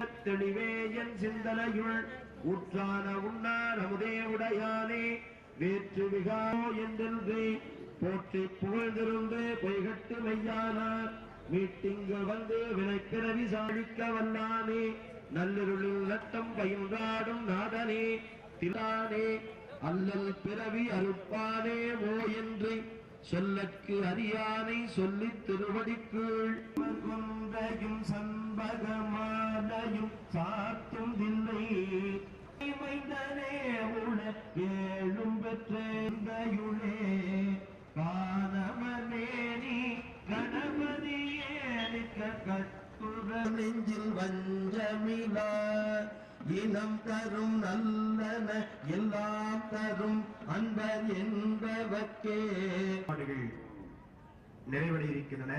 தெளிவே என் சிந்தனையுள் உற்றான உண்ணார் அமுதே உடையானே வேற்று விகாரோ என்றென்றே போற்றி புகழ்ந்திருந்து பொய்கட்டு மெய்யானார் மீட்டிங்கு வந்து வினைப்பிறவி சாழிக்க வல்லானே நல்லிருளில் நட்டம் பயின்றாடும் நாதனே திலானே அல்லல் பிறவி அறுப்பானே ஓ என்று சொல்லற்கு அறியானை சொல்லித் திருவடிக்குள் கொன்றையும் சண்பகமாலையும் சாத்தும் தில்லை மைந்தனே உனக்கேழும் பெற்றேயுளே காணவனே நீ கணபதியே கட்டுற நெஞ்சில் வஞ்சமிலா இனம் தரும் நல்லன எல்லாம் தரும் அன்பர் என்பவர்க்கே நிறைவடையிருக்கின்றன.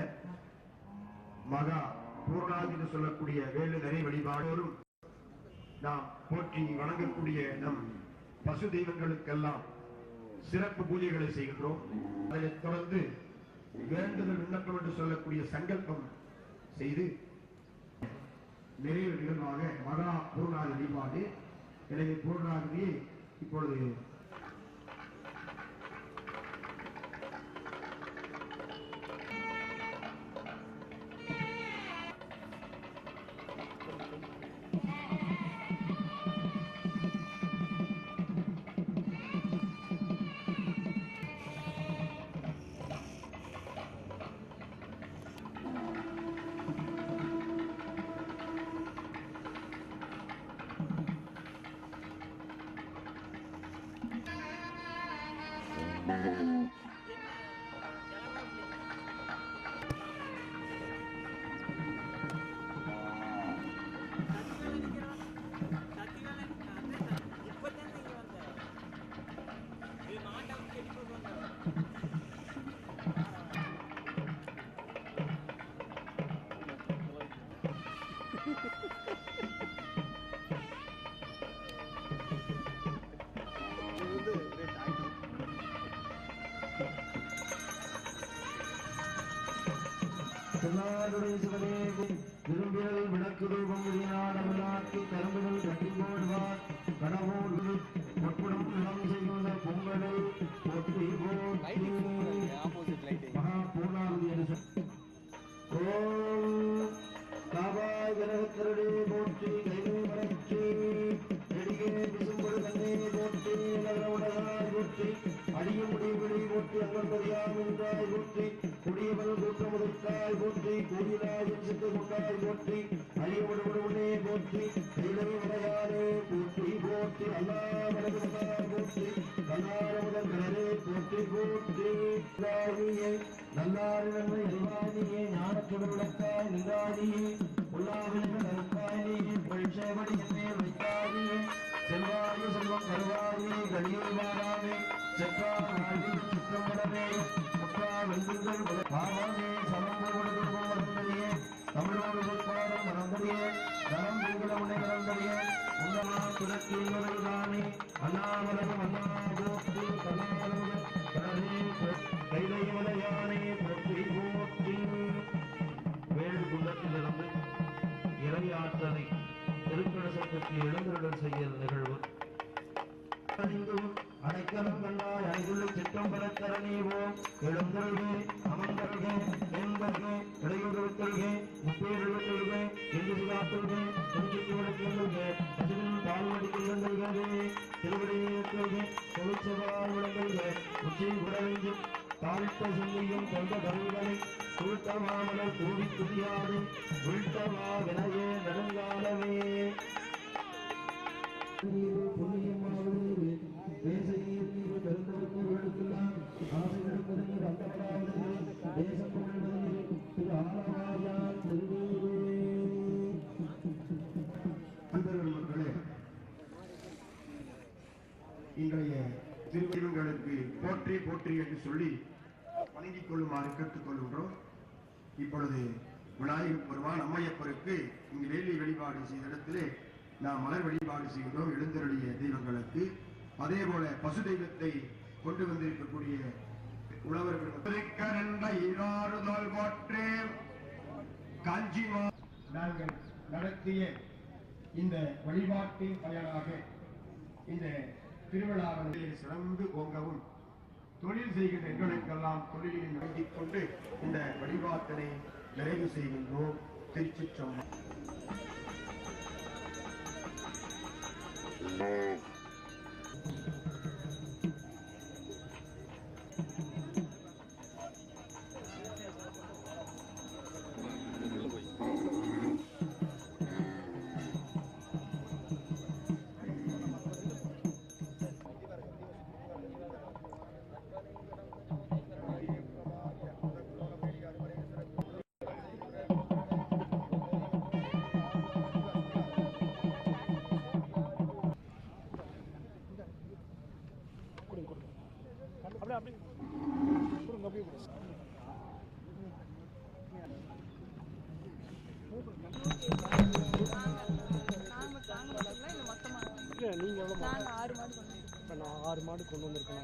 மகா பூர்ணாதி என்று சொல்லக்கூடிய வேலு நிறை வழிபாடோரும் நாம் போற்றி வணங்கக்கூடிய நம் பசு தெய்வங்களுக்கெல்லாம் சிறப்பு பூஜைகளை செய்கின்றோம். அதைத் தொடர்ந்து வேண்டுதல் விண்ணப்பம் என்று சொல்லக்கூடிய சங்கல்பம் செய்து நிறைவு நிகழ்வாக மகா பூர்ணாதி வழிபாடு. எனவே பூர்ணாதியை இப்பொழுது விரும்பியல் விளக்கு ரூபம் விளையாடவிழாக்கு கரும்புகள் கட்டி போடுவார் கடவுள் பொற்புடம் இளம் செய்துள்ள பொங்கலை போற்றி போற்றி மகா பூர்ணாவதி என்று ஓம் காவாய் கனகத்திரடே போற்றி கைவே மறைச்சி நெடிகே பிசும்பொடு கண்ணே போற்றி நகரவுடனாய் போற்றி அடிய முடிவுகளை போற்றி அங்கற்பதியாம் என்றாய் போற்றி குடியவன் கூட்டமுதற்காய் போற்றி கூடினாயும் சித்து கொண்டாய் போற்றி அழியமுடமுடனே போற்றி கைலை உடையானே போற்றி போற்றி அல்லா வடகுதாய் போற்றி கல்லார முதல் கடலே போற்றி போற்றி நல்லாறு நன்மை அறிவானியே ஞானத்துடன் விளக்காய் நின்றானியே உள்ளாவில்கள் அறுப்பாயினே பழிச்சேவடி மேல் வைத்தானியே செல்வாயு செல்வம் கருவாயே கடியை வாராமே செற்றார் வாழ்வில் சுற்றம் வளரே முற்றா வெல்லுங்கள் பாவமே சமம்பொழுதும் வருந்தறியே தமிழோடு உட்பாரம் மறந்தறியே தரம் நீங்கள உன்னை மறந்தறியே உண்டமா துறக்கின்றவர்களானே அண்ணாமலகம் அண்ணா போற்றி கண்ணாமலக கடலே கைலை மலையானே போற்றி போற்றி. வேடு குண்டத்திலிருந்து இறை ஆற்றலை திருக்கடசை பற்றி எழுந்தருடன் செய்ய நிகழ்வு அடைக்கலம் கண்டாய் அனைத்துள்ள சித்தம் பரத்தரணிவோம் எழுந்தருகே அமர்ந்தருகே என்பர்கே இடையூறுத்தருகே முப்பேறுத்தருகே இந்து சிகாத்தருகே கொஞ்சிக்கு விளக்குந்தருகே அஜின் பால்வடிக்கு இழந்தருகே திருவடியேற்றருகே தொழிற்சவாய் விளங்கருகே உச்சி குடவெஞ்சு தாழ்த்த சிந்தியும் கொண்ட கருவிகளை தூழ்த்தமாமலர் கூடி துதியாது உள்தவா வினையே நெடுங்காலமே புண்ணியமாவது இன்றைய திருவள்ளுவர்களுக்கு போற்றி போற்றி என்று சொல்லி வணங்கிக் கொள்ளுமாறு கேட்டுக்கொள்கின்றோம். இப்பொழுது விநாயகர் பெருமான் அம்மையப்பருக்கு இங்கு வேலி வழிபாடு செய்த இடத்திலே நாம் மலர் வழிபாடு செய்கின்றோம் எழுந்தருளிய தெய்வங்களுக்கு. அதே போல பசு தெய்வத்தை கொண்டு வந்திருக்கக்கூடிய உழவர்கள் காஞ்சி நாங்கள் நடத்திய இந்த வழிபாட்டின் பயனாக இந்த திருவிழாவை சிறந்து ஓங்கவும் தொழில் செய்கின்ற எங்களுக்கெல்லாம் தொழிலில் நடத்திக் கொண்டு இந்த வழிபாட்டினை நிறைவு செய்கின்றோம். திருச்சிற்றம்பலம். நான் 6 மாடு கொண்டு வந்திருக்கேன்.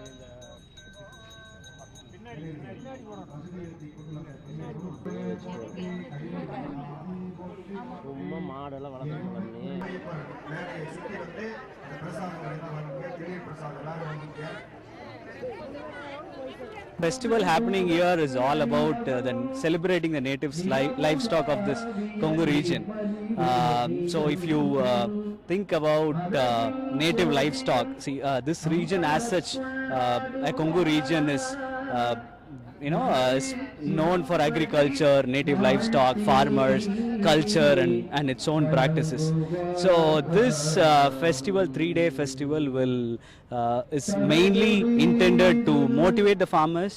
ரொம்ப மாடெல்லாம் வளர்க்க Festival happening here is all about celebrating the native livestock of this Kongu region. So if you think about native livestock, see this region as such, a Kongu region is is known for agriculture, native livestock, farmers, culture and its own practices. So this festival, 3-day festival is mainly intended to motivate the farmers,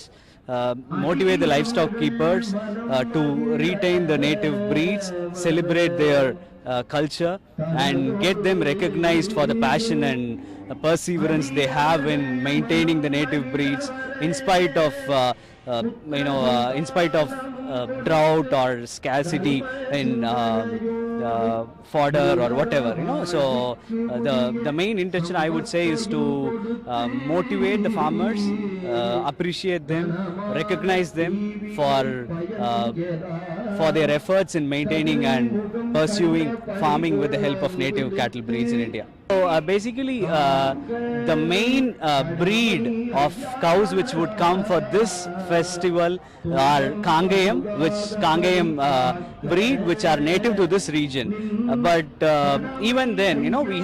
motivate the livestock keepers to retain the native breeds, celebrate their culture and get them recognized for the passion and perseverance they have in maintaining the native breeds in spite of drought or scarcity in fodder or whatever, so the main intention I would say is to motivate the farmers, appreciate them, recognize them for their efforts in maintaining and pursuing farming with the help of native cattle breeds in India. So basically the main breed of cows which would come for this festival are Kangayam breed which are native to this region. But even then, we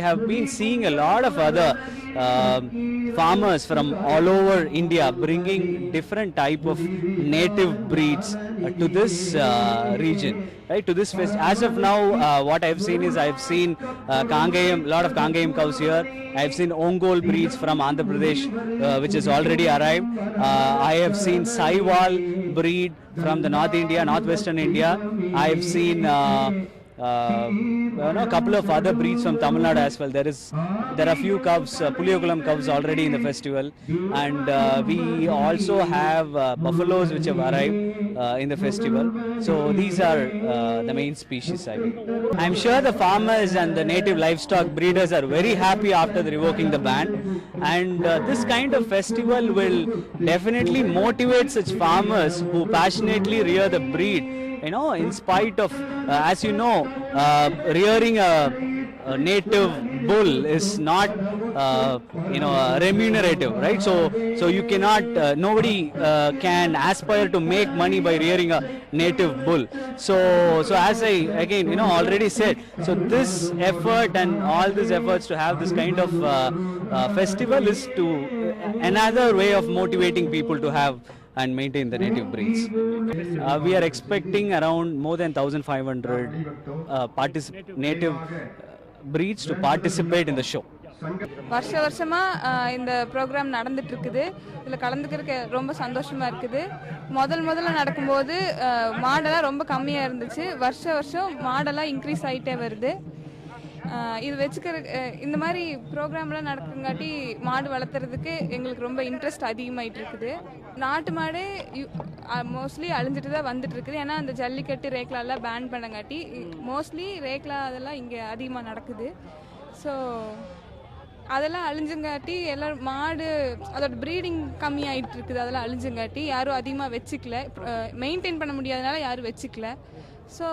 have been seeing a lot of other farmers from all over India bringing different type of native breeds to this region, right? To this fest. As of now, what I've seen is I've seen Kangayam, lot of Kangayam cows here. I've seen Ongole breeds from Andhra Pradesh, which has already arrived. I have seen Saiwal breed from the northwestern India. I've seen a couple of other breeds from Tamil Nadu as well. There are few cows, Puliyakulam cows already in the festival, and we also have buffaloes which have arrived in the festival. So these are the main species. I'm sure the farmers and the native livestock breeders are very happy after revoking the ban, and this kind of festival will definitely motivate such farmers who passionately rear the breed. In spite of, as you know, rearing a native bull is not, remunerative, right? So you cannot, nobody can aspire to make money by rearing a native bull. So as I again, already said, so this effort and all these efforts to have this kind of festival is to another way of motivating people to have and maintain the native breeds. We are expecting around more than 1,500 native breeds to participate in the show. வருஷமா இந்த program நடந்துட்டு இருக்குது. இதில் கலந்துக்கிறதுக்கு ரொம்ப சந்தோஷமா இருக்குது. முதல்ல நடக்கும்போது மாடெல்லாம் ரொம்ப கம்மியாக இருந்துச்சு. வருஷம் மாடெல்லாம் இன்க்ரீஸ் ஆகிட்டே வருது. இது வச்சுக்கிற இந்த மாதிரி ப்ரோக்ராம்லாம் நடக்குங்காட்டி மாடு வளர்த்துறதுக்கு எங்களுக்கு ரொம்ப இன்ட்ரெஸ்ட் அதிகமாகிட்டு இருக்குது. நாட்டு மாடு மோஸ்ட்லி அழிஞ்சிட்டு தான் வந்துட்டு இருக்குது. ஏன்னா அந்த ஜல்லிக்கட்டு ரேக்லாலாம் பேன் பண்ணங்காட்டி மோஸ்ட்லி ரேக்லா அதெல்லாம் இங்கே அதிகமாக நடக்குது. ஸோ அதெல்லாம் அழிஞ்சுங்காட்டி எல்லோரும் மாடு அதோட ப்ரீடிங் கம்மியாகிட்டு இருக்குது. அதெல்லாம் அழிஞ்சுங்காட்டி யாரும் அதிகமாக வச்சுக்கல, மெயின்டைன் பண்ண முடியாதனால யாரும் வச்சுக்கல. ஸோ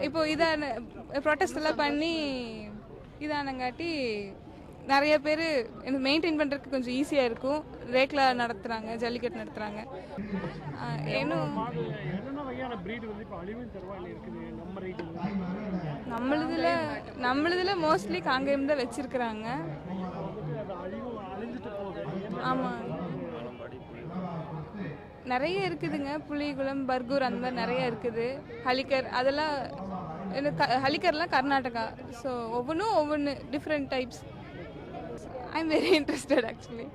இப்போ இதான ப்ரொட்டஸ்ட் எல்லாம் பண்ணி இதானங்காட்டி நிறைய பேர் எனக்கு மெயின்டைன் பண்ணுறதுக்கு கொஞ்சம் ஈஸியாக இருக்கும். ரேக்லா நடத்துகிறாங்க, ஜல்லிக்கட்டு நடத்துகிறாங்க. இன்னும் நம்மளதுல மோஸ்ட்லி காங்கேயம் தான் வச்சிருக்கிறாங்க. ஆமாம், நிறைய இருக்குதுங்க. புலிகுளம், பர்கூர் அந்த மாதிரி நிறைய இருக்குது. ஹலிகர் அதெல்லாம் ஹலிகர்லாம் கர்நாடகா. ஸோ ஒவ்வொன்று different types. I am very interested actually.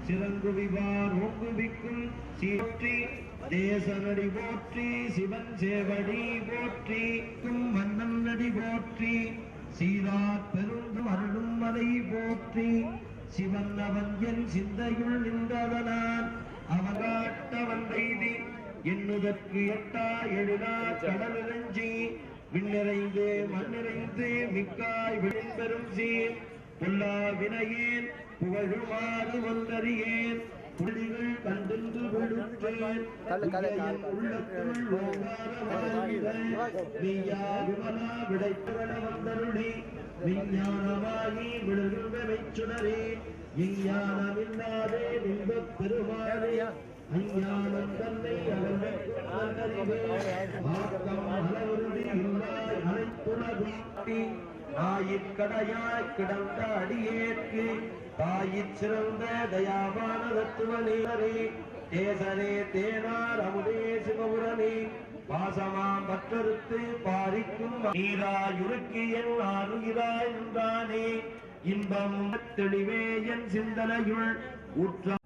சிறங்குவிவார் ஓங்குவிக்கும் சீற்றி தேசநடி போற்றி, சிவன் சேவடி போற்றி, மன்னன் நடி போற்றி, சீரார் பெருந்து அருளும் மலை போற்றி, சிவன் அவன் என் சிந்தையுள் நின்றதனான் அவகாட்ட வந்தைதி எண்ணுதற்கு எட்டா எழிலா கடலிறஞ்சி விண்ணிறைந்து மண்ணிறைந்து மிக்காய் விழும்பெரும் சீர் பொல்லா வினையேன் புகழுமாறு வந்தறியேன் புள்ளிகள் கண்டின்று விழுத்தேன் உள்ளத்துள் நீயா விமலா விடைத்தவன வந்தருளி விஞ்ஞானமாகி விழுகின்ற மெச்சுடரே விஞ்ஞானமில்லாதே நின்பப் பெருமாறே அஞ்ஞானம் தன்னை ஆயிற்கடையாய் கிடந்த அடியேற்கு தாயிற் சிறந்த தயாவான தத்துவனே தேசனே தேனார் அமுதே சிவபுரனே பாசமாம் பற்றறுத்து பாரிக்கும் நீராயுருக்கு என் ஆறுகிறாய் நின்றானே இன்பம் தெளிவே என் சிந்தனையுள் உற்ற